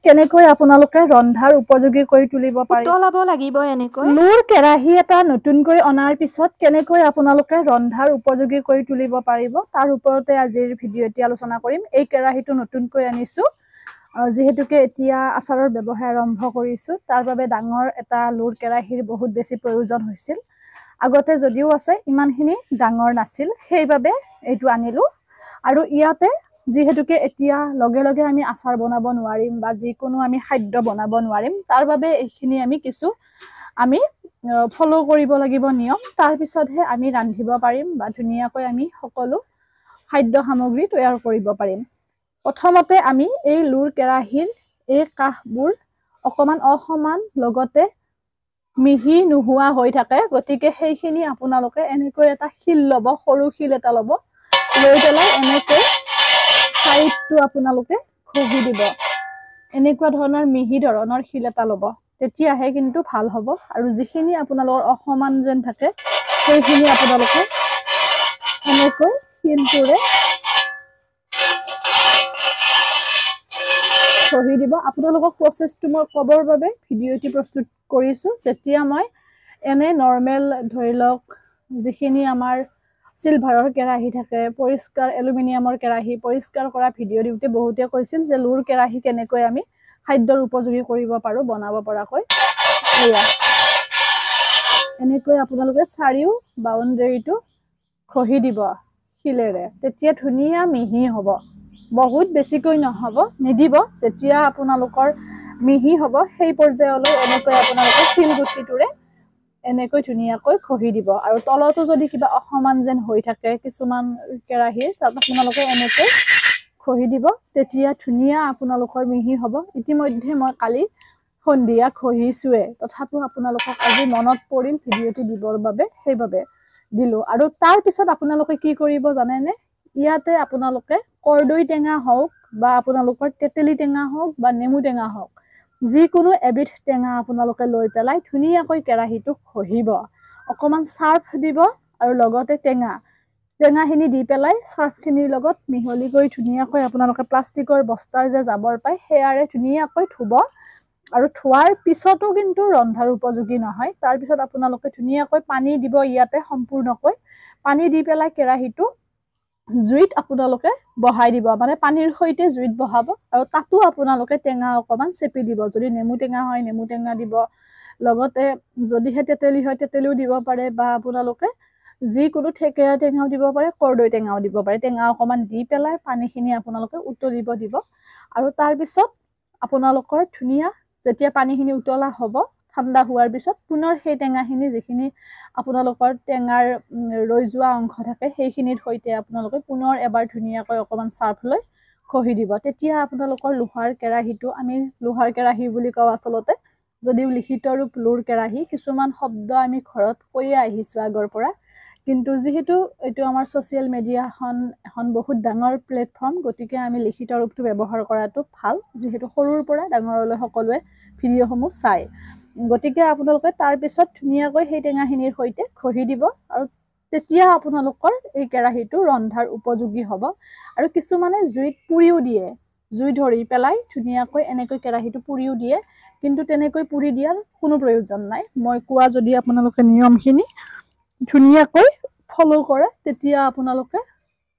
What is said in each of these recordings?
কেনেকৈ আপোনালোকে ৰন্ধাৰ উপযোগী কৰি তুলিব পাৰিব উতলাব লাগিব এনেকৈ লুৰ কেৰাহী এটা নতুনকৈ অনাৰ পিছত কেনেকৈ আপোনালোকে ৰন্ধাৰ উপযোগী কৰি তুলিব পাৰিব তাৰ ওপৰতে আজিৰ ভিডিঅ'টি আলোচনা কৰিম এই কেৰাহীটো নতুনকৈ আনিছো যেহেতুকে এতিয়া আচাৰৰ ব্যৱহাৰ আৰম্ভ কৰিছো তাৰ বাবে ডাঙৰ এটা লুৰ কেৰাহীৰ বহুত বেছি প্ৰয়োজন হৈছিল আগতে যদিও আছে ইমানখিনি ডাঙৰ নাছিল সেইবাবে এইটো আনিলো আৰু ইয়াতে যেহেতুকে এতিয়া লগে লগে আমি আচাৰ বনাব নোৱাৰিম বা যিকোনো আমি খাদ্য বনাব নোৱাৰিম তাৰ বাবে এইখিনি আমি কিছু আমি ফলো কৰিব লাগিব নিয়ম তাৰ পিছতহে আমি ৰান্ধিব পাৰিম বা ধুনীয়াকৈ আমি সকলো খাদ্য সামগ্ৰী তৈয়াৰ কৰিব পাৰিম প্ৰথমতে আমি এই লুৰ কেৰাহীৰ এই কাহবোৰ অকমান অসমান লগতে মিহি নোহোৱা হৈ থাকে গতিকে সেইখিনি আপোনালোকে এনেকৈ এটা শিল ল'ব সৰু শিল এটা ল'ব লৈ পেলাই এনেকৈ সাইডটো আপোনালোকে ঘহি দিব এনেকুৱা ধৰণৰ মিহি ধৰণৰ শিল এটা ল'ব তেতিয়াহে কিন্তু ভাল হ'ব আৰু যিখিনি আপোনালোকৰ অসমান যেন থাকে সেইখিনি আপোনালোকে এনেকৈ শিলটোৰে ঘহি দিব আপোনালোকক প্ৰচেছটো মই ক'বৰ বাবে ভিডিঅ'টি প্ৰস্তুত কৰিছো যেতিয়া মই এনে নৰ্মেল ধৰি লওক যিখিনি আমাৰ সিলভাৰৰ কেৰাহী থাকে পৰিষ্কাৰ এলুমিনিয়ামৰ কেৰাহী পৰিষ্কাৰ কৰা ভিডিঅ' দিওঁতে বহুতে কৈছিল যে লুৰ কেৰাহী কেনেকৈ আমি খাদ্যৰ উপযোগী কৰিব পাৰো বনাব পৰাকৈ এয়া এনেকৈ আপোনালোকে চাৰিও বাউণ্ডাৰীটো ঘহি দিব শিলেৰে তেতিয়া ধুনীয়া মিহি হ'ব বহুত বেছিকৈ নহব নিদিব যেতিয়া আপোনালোকৰ মিহি হ'ব সেই পৰ্যায়লৈ এনেকৈ আপোনালোকে শিলগুটিটোৰে এনেকৈ ধুনীয়াকৈ ঘহি দিব আৰু তলতো যদি কিবা অসমান যেন হৈ থাকে কিছুমান কেৰাহীৰ তাত আপোনালোকে এনেকৈ ঘহি দিব তেতিয়া ধুনীয়া আপোনালোকৰ মিহি হ'ব ইতিমধ্যে মই কালি সন্ধিয়া ঘহিছোৱে তথাপিও আপোনালোকক আজি মনত পৰিল ভিডিঅ'টি দিবৰ বাবে সেইবাবে দিলো আৰু তাৰ পিছত আপোনালোকে কি কৰিব জানেনে ইয়াতে আপোনালোকে কৰ্দৈ টেঙা হওক বা আপোনালোকৰ তেতেলী টেঙা হওক বা নেমু টেঙা হওক যিকোনো এবিধ টেঙা আপোনালোকে লৈ পেলাই ধুনীয়াকৈ কেৰাহীটো ঘহিব অকমান চাৰ্ফ দিব আৰু লগতে টেঙাখিনি দি পেলাই চাৰ্ফখিনিৰ লগত মিহলি কৰি ধুনীয়াকৈ আপোনালোকে প্লাষ্টিকৰ বস্তাৰ যে জাবৰ পায় সেয়াৰে ধুনীয়াকৈ ধুব আৰু ধোৱাৰ পিছতো কিন্তু ৰন্ধাৰ উপযোগী নহয় তাৰ পিছত আপোনালোকে ধুনীয়াকৈ পানী দিব ইয়াতে সম্পূৰ্ণকৈ পানী দি পেলাই কেৰাহীটো জুইত আপোনালোকে বহাই দিব মানে পানীৰ সৈতে জুইত বহাব আৰু তাতো আপোনালোকে টেঙা অকমান চেপি দিব যদি নেমু টেঙা হয় নেমু টেঙা দিব লগতে যদিহে তেতেলী হয় তেতেলীও দিব পাৰে বা আপোনালোকে যিকোনো ঠেকেৰা টেঙাও দিব পাৰে কৰ্দৈ টেঙাও দিব পাৰে টেঙা অকমান দি পেলাই পানীখিনি আপোনালোকে উতলিব দিব আৰু তাৰ পিছত আপোনালোকৰ ধুনীয়া যেতিয়া পানীখিনি উতলা হ'ব ঠাণ্ডা হোৱাৰ পিছত পুনৰ সেই টেঙাখিনি যিখিনি আপোনালোকৰ টেঙাৰ ৰৈ যোৱা অংশ থাকে সেইখিনিৰ সৈতে আপোনালোকে পুনৰ এবাৰ ধুনীয়াকৈ অকমান চাৰ্ফ লৈ ঘহি দিব তেতিয়া আপোনালোকৰ লোহাৰ কেৰাহীটো আমি লোহাৰ কেৰাহী বুলি কওঁ আচলতে যদিও লিখিত ৰূপ লুৰ কেৰাহী কিছুমান শব্দ আমি ঘৰত কৈয়ে আহিছো আগৰ পৰা কিন্তু যেহেতু এইটো আমাৰ সোশ্যাল মিডিয়া এখন বহুত ডাঙৰ প্লেটফৰ্ম গতিকে আমি লিখিত ৰূপটো ব্যৱহাৰ কৰাটো ভাল যেহেতু সৰুৰ পৰা ডাঙৰলৈ সকলোৱে ভিডিঅ'সমূহ চাই গতিকে আপোনালোকে তাৰ পিছত ধুনীয়াকৈ সেই টেঙাখিনিৰ সৈতে ঘহি দিব আৰু তেতিয়া আপোনালোকৰ এই কেৰাহীটো ৰন্ধাৰ উপযোগী হ'ব আৰু কিছুমানে জুইত পুৰিও দিয়ে জুই ধৰি পেলাই ধুনীয়াকৈ এনেকৈ কেৰাহীটো পুৰিও দিয়ে কিন্তু তেনেকৈ পুৰি দিয়াৰ কোনো প্ৰয়োজন নাই মই কোৱা যদি আপোনালোকে নিয়মখিনি ধুনীয়াকৈ ফলো কৰে তেতিয়া আপোনালোকে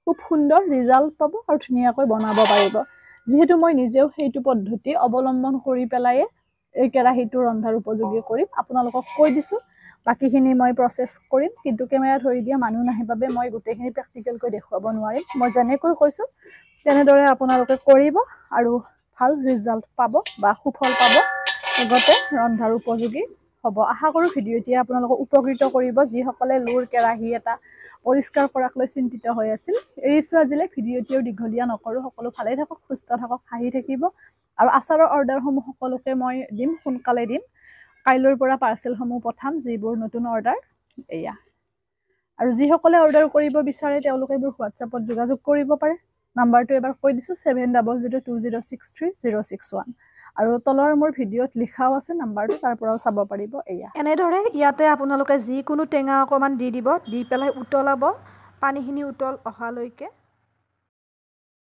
খুব সুন্দৰ ৰিজাল্ট পাব আৰু ধুনীয়াকৈ বনাব পাৰিব যেহেতু মই নিজেও সেইটো পদ্ধতি অৱলম্বন কৰি পেলাই এই কেৰাহীটো ৰন্ধাৰ উপযোগী কৰিম আপোনালোকক কৈ দিছো বাকিখিনি মই প্ৰসেস কৰিম কিন্তু কেমেৰা ধৰি দিয়া মানুহ নাই বাবে মই গোটেইখিনি প্ৰেক্টিকেলকৈ দেখুৱাব নোৱাৰিম মই যেনেকৈ কৈছো তেনেদৰে আপোনালোকে কৰিব আৰু ভাল ৰিজাল্ট পাব বা সুফল পাব লগতে ৰন্ধাৰ উপযোগী হ'ব আশা কৰো ভিডিঅ'টি আপোনালোকক উপকৃত কৰিব যিসকলে লুৰ কেৰাহী এটা পৰিষ্কাৰ কৰাক লৈ চিন্তিত হৈ আছিল এৰিছো আজিলে ভিডিঅ'টিও দীঘলীয়া নকৰো সকলো ভালে থাকক সুস্থ থাকক হাঁহি থাকিব আৰু আচাৰৰ অৰ্ডাৰসমূহ সকলোকে মই দিম সোনকালে দিম কাইলৈৰ পৰা পাৰ্সেলসমূহ পঠাম যিবোৰ নতুন অৰ্ডাৰ এয়া আৰু যিসকলে অৰ্ডাৰ কৰিব বিচাৰে তেওঁলোকে মোৰ হোৱাটছআপত যোগাযোগ কৰিব পাৰে নাম্বাৰটো এবাৰ কৈ দিছো 7002063061 আৰু তলৰ মোৰ ভিডিঅ'ত লিখাও আছে নাম্বাৰটো তাৰ পৰাও চাব পাৰিব এয়া এনেদৰে ইয়াতে আপোনালোকে যিকোনো টেঙা অকমান দি দিব দি পেলাই উতলাব পানীখিনি উতল অহালৈকে